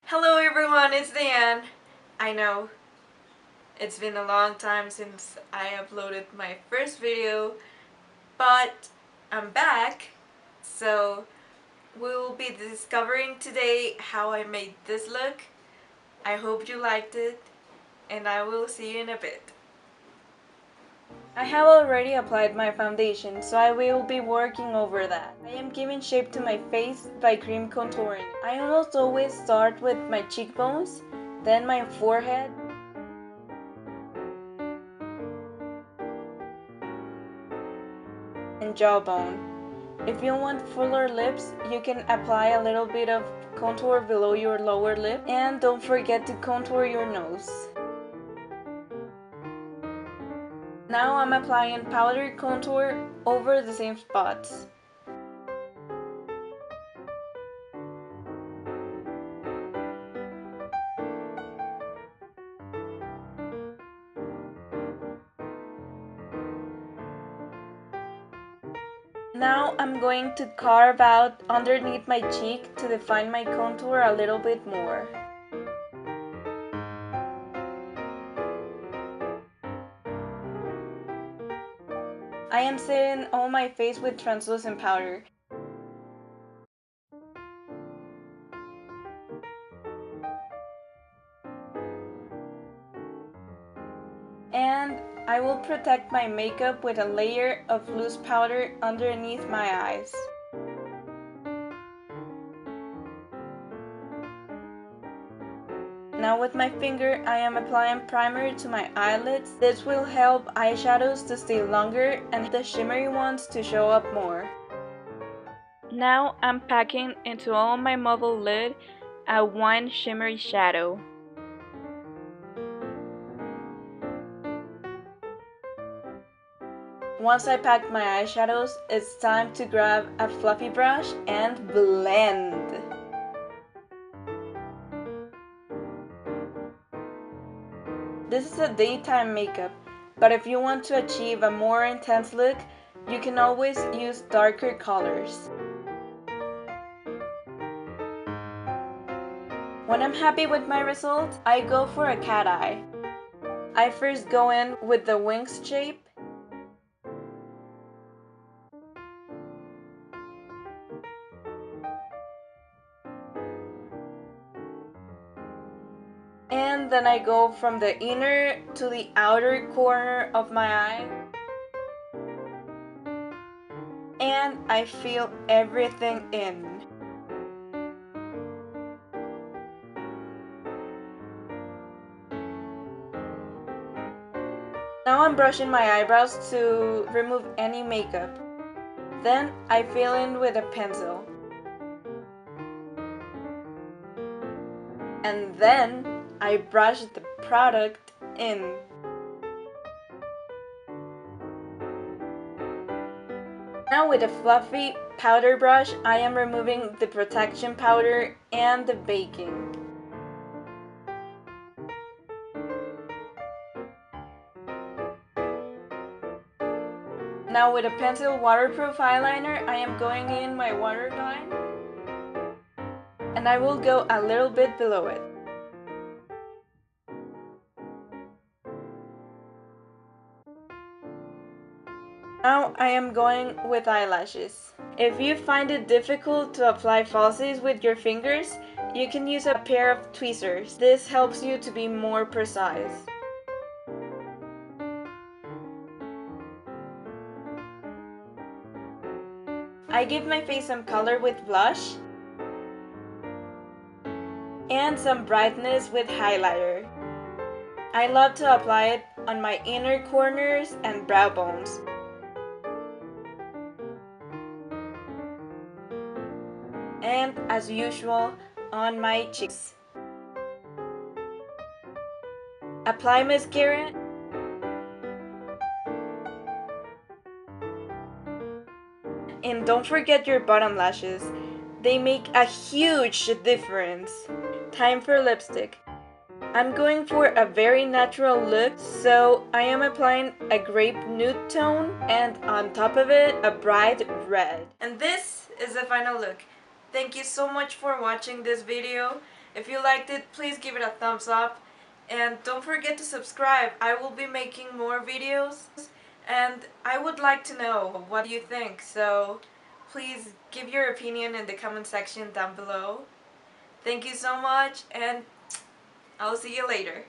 Hello everyone, it's Diane. I know, it's been a long time since I uploaded my first video, but I'm back. So we will be discovering today how I made this look. I hope you liked it, and I will see you in a bit. I have already applied my foundation, so I will be working over that. I am giving shape to my face by cream contouring. I almost always start with my cheekbones, then my forehead, and jawbone. If you want fuller lips, you can apply a little bit of contour below your lower lip, and don't forget to contour your nose. Now I'm applying powder contour over the same spots. Now I'm going to carve out underneath my cheek to define my contour a little bit more. I am setting all my face with translucent powder. And I will protect my makeup with a layer of loose powder underneath my eyes. Now with my finger, I am applying primer to my eyelids. This will help eyeshadows to stay longer and the shimmery ones to show up more. Now I'm packing into all my mobile lid a wine shimmery shadow. Once I packed my eyeshadows, it's time to grab a fluffy brush and blend. This is a daytime makeup, but if you want to achieve a more intense look, you can always use darker colors. When I'm happy with my result, I go for a cat eye. I first go in with the wings shape, and then I go from the inner to the outer corner of my eye, and I fill everything in. Now I'm brushing my eyebrows to remove any makeup. Then I fill in with a pencil. And then I brush the product in. Now with a fluffy powder brush, I am removing the protection powder and the baking. Now with a pencil waterproof eyeliner, I am going in my waterline, and I will go a little bit below it. Now I am going with eyelashes. If you find it difficult to apply falsies with your fingers, you can use a pair of tweezers. This helps you to be more precise. I give my face some color with blush and some brightness with highlighter. I love to apply it on my inner corners and brow bones. And as usual, on my cheeks. Apply mascara and don't forget your bottom lashes. They make a huge difference. Time for lipstick. I'm going for a very natural look, so I am applying a grape nude tone and on top of it a bright red. And this is the final look. Thank you so much for watching this video. If you liked it, please give it a thumbs up. And don't forget to subscribe. I will be making more videos. And I would like to know what you think. So please give your opinion in the comment section down below. Thank you so much, and I'll see you later.